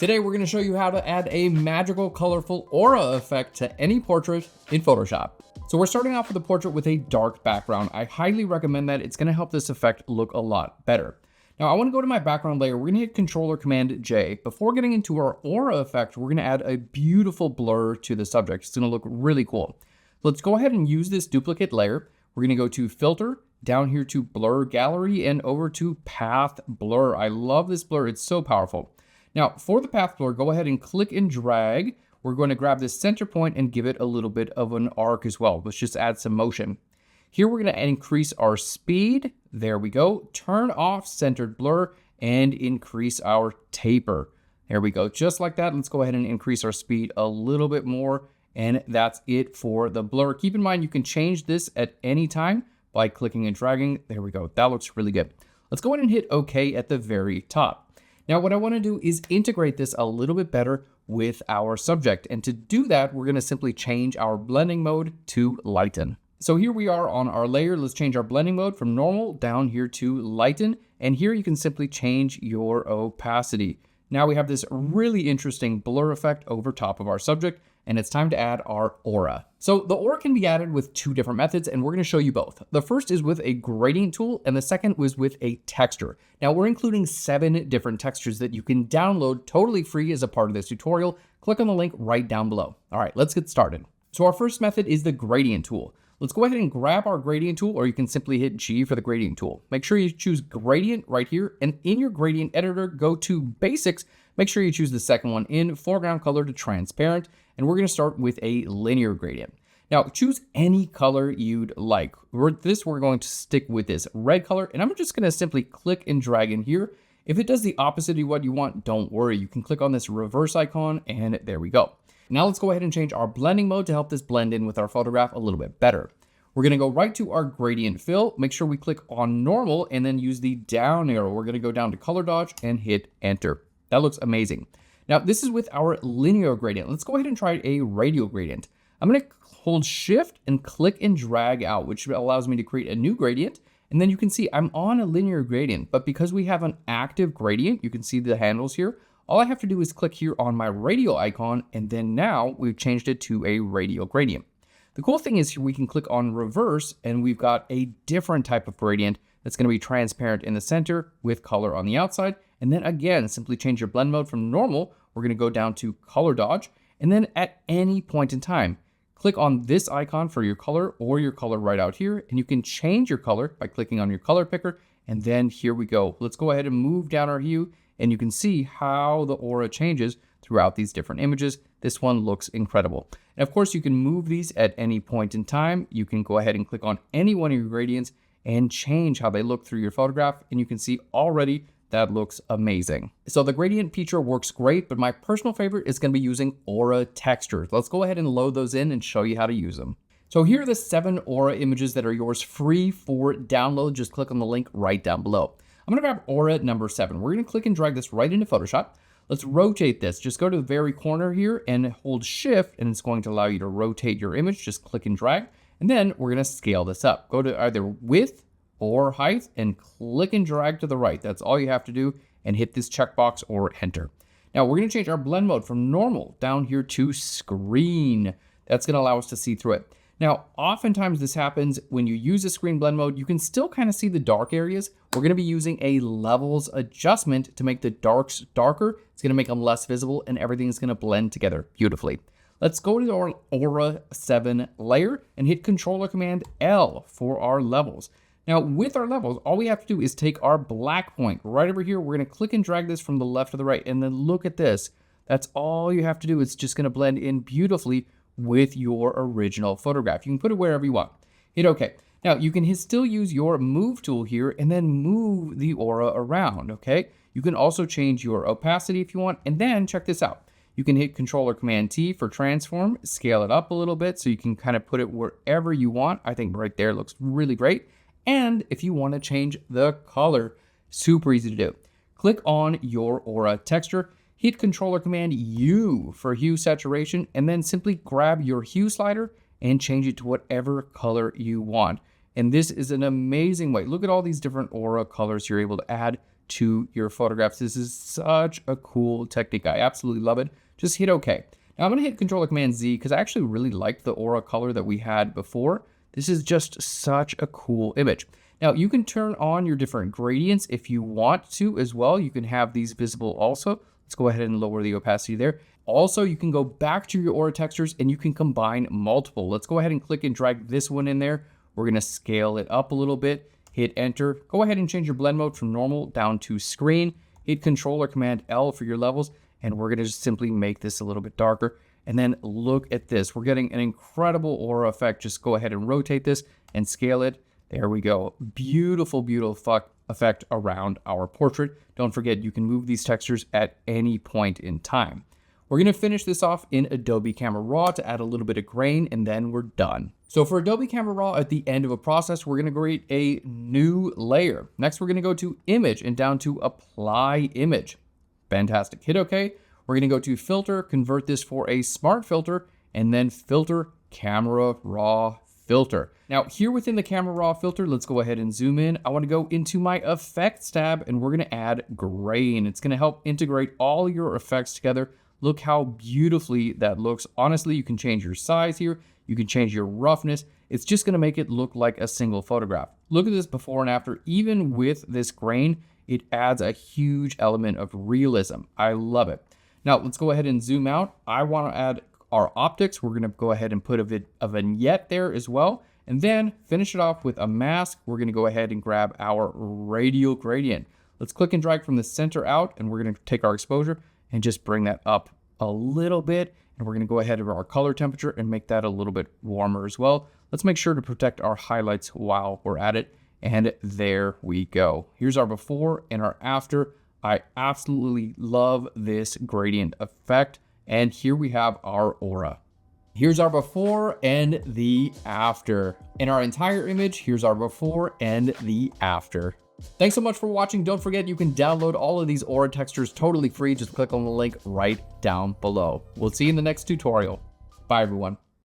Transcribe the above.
Today we're going to show you how to add a magical, colorful aura effect to any portrait in Photoshop. So we're starting off with a portrait with a dark background. I highly recommend that. It's going to help this effect look a lot better. Now I want to go to my background layer. We're going to hit Ctrl+J. Before getting into our aura effect, we're going to add a beautiful blur to the subject. It's going to look really cool. Let's go ahead and use this duplicate layer. We're going to go to Filter, down here to Blur Gallery, and over to Path Blur. I love this blur. It's so powerful. Now, for the path blur, go ahead and click and drag. We're going to grab this center point and give it a little bit of an arc as well. Let's just add some motion. Here, we're going to increase our speed. There we go. Turn off centered blur and increase our taper. There we go. Just like that. Let's go ahead and increase our speed a little bit more. And that's it for the blur. Keep in mind, you can change this at any time by clicking and dragging. There we go. That looks really good. Let's go ahead and hit OK at the very top. Now, what I want to do is integrate this a little bit better with our subject. And to do that, we're going to simply change our blending mode to Lighten. So here we are on our layer. Let's change our blending mode from normal down here to Lighten. And here you can simply change your opacity. Now we have this really interesting blur effect over top of our subject, and it's time to add our aura. So the aura can be added with two different methods, and we're going to show you both. The first is with a gradient tool, and the second was with a texture. Now we're including 7 different textures that you can download totally free as a part of this tutorial. Click on the link right down below. All right, let's get started. So our first method is the gradient tool. Let's go ahead and grab our gradient tool, or you can simply hit G for the gradient tool. Make sure you choose gradient right here, and in your gradient editor, go to basics. Make sure you choose the second one in foreground color to transparent, and we're going to start with a linear gradient. Now choose any color you'd like. We're going to stick with this red color, and I'm just going to simply click and drag in here. If it does the opposite of what you want, don't worry. You can click on this reverse icon, and there we go. Now let's go ahead and change our blending mode to help this blend in with our photograph a little bit better. We're going to go right to our gradient fill. Make sure we click on normal and then use the down arrow. We're going to go down to color dodge and hit enter. That looks amazing. Now this is with our linear gradient. Let's go ahead and try a radial gradient. I'm going to hold shift and click and drag out, which allows me to create a new gradient. And then you can see I'm on a linear gradient, but because we have an active gradient, you can see the handles here. All I have to do is click here on my radial icon, and then now we've changed it to a radial gradient. The cool thing is here we can click on reverse, and we've got a different type of gradient that's going to be transparent in the center with color on the outside. And then again, simply change your blend mode from normal. We're going to go down to color dodge, and then at any point in time, click on this icon for your color or your color right out here, and you can change your color by clicking on your color picker. And then here we go. Let's go ahead and move down our hue, and you can see how the aura changes throughout these different images. This one looks incredible. And of course, you can move these at any point in time. You can go ahead and click on any one of your gradients and change how they look through your photograph. And you can see already that looks amazing. So the gradient feature works great, but my personal favorite is going to be using aura textures. Let's go ahead and load those in and show you how to use them. So here are the 7 aura images that are yours free for download. Just click on the link right down below. I'm going to grab aura number 7. We're going to click and drag this right into Photoshop. Let's rotate this. Just go to the very corner here and hold shift, and it's going to allow you to rotate your image. Just click and drag. And then we're going to scale this up. Go to either width or height and click and drag to the right. That's all you have to do, and hit this checkbox or enter. Now we're going to change our blend mode from normal down here to screen. That's going to allow us to see through it. Now, oftentimes this happens when you use a screen blend mode, you can still kind of see the dark areas. We're going to be using a levels adjustment to make the darks darker. It's going to make them less visible, and everything's going to blend together beautifully. Let's go to our Aura 7 layer and hit Ctrl+L for our levels. Now with our levels, all we have to do is take our black point right over here. We're going to click and drag this from the left to the right, and then look at this. That's all you have to do. It's just going to blend in beautifully with your original photograph. You can put it wherever you want. Hit OK. Now you can still use your move tool here and then move the aura around. Okay. You can also change your opacity if you want. And then check this out. You can hit Ctrl+T for transform, scale it up a little bit so you can kind of put it wherever you want. I think right there looks really great. And if you want to change the color, super easy to do. Click on your aura texture. Hit Ctrl+U for hue saturation, and then simply grab your hue slider and change it to whatever color you want. And this is an amazing way. Look at all these different aura colors you're able to add to your photographs. This is such a cool technique. I absolutely love it. Just hit OK. Now I'm going to hit Ctrl+Command+Z because I actually really like the aura color that we had before. This is just such a cool image. Now you can turn on your different gradients if you want to as well. You can have these visible also. Let's go ahead and lower the opacity there. Also, you can go back to your aura textures and you can combine multiple. Let's go ahead and click and drag this one in there. We're going to scale it up a little bit. Hit enter. Go ahead and change your blend mode from normal down to screen. Hit Control or Command L for your levels. And we're going to just simply make this a little bit darker. And then look at this. We're getting an incredible aura effect. Just go ahead and rotate this and scale it. There we go. Beautiful, beautiful effect around our portrait. Don't forget, you can move these textures at any point in time. We're going to finish this off in Adobe Camera Raw to add a little bit of grain, and then we're done. So for Adobe Camera Raw, at the end of a process, we're going to create a new layer. Next, we're going to go to Image and down to Apply Image. Fantastic. Hit OK. We're going to go to Filter, convert this for a Smart Filter, and then Filter Camera Raw Filter. Now here within the Camera Raw filter, let's go ahead and zoom in. I want to go into my Effects tab, and we're going to add grain. It's going to help integrate all your effects together. Look how beautifully that looks. Honestly, you can change your size here. You can change your roughness. It's just going to make it look like a single photograph. Look at this before and after. Even with this grain, it adds a huge element of realism. I love it. Now let's go ahead and zoom out. I want to add our optics. We're going to go ahead and put a vignette there as well. And then finish it off with a mask. We're going to go ahead and grab our radial gradient. Let's click and drag from the center out, and we're going to take our exposure and just bring that up a little bit. And we're going to go ahead with our color temperature and make that a little bit warmer as well. Let's make sure to protect our highlights while we're at it. And there we go. Here's our before and our after. I absolutely love this gradient effect. And here we have our aura. Here's our before and the after. In our entire image, here's our before and the after. Thanks so much for watching. Don't forget, you can download all of these aura textures totally free. Just click on the link right down below. We'll see you in the next tutorial. Bye, everyone.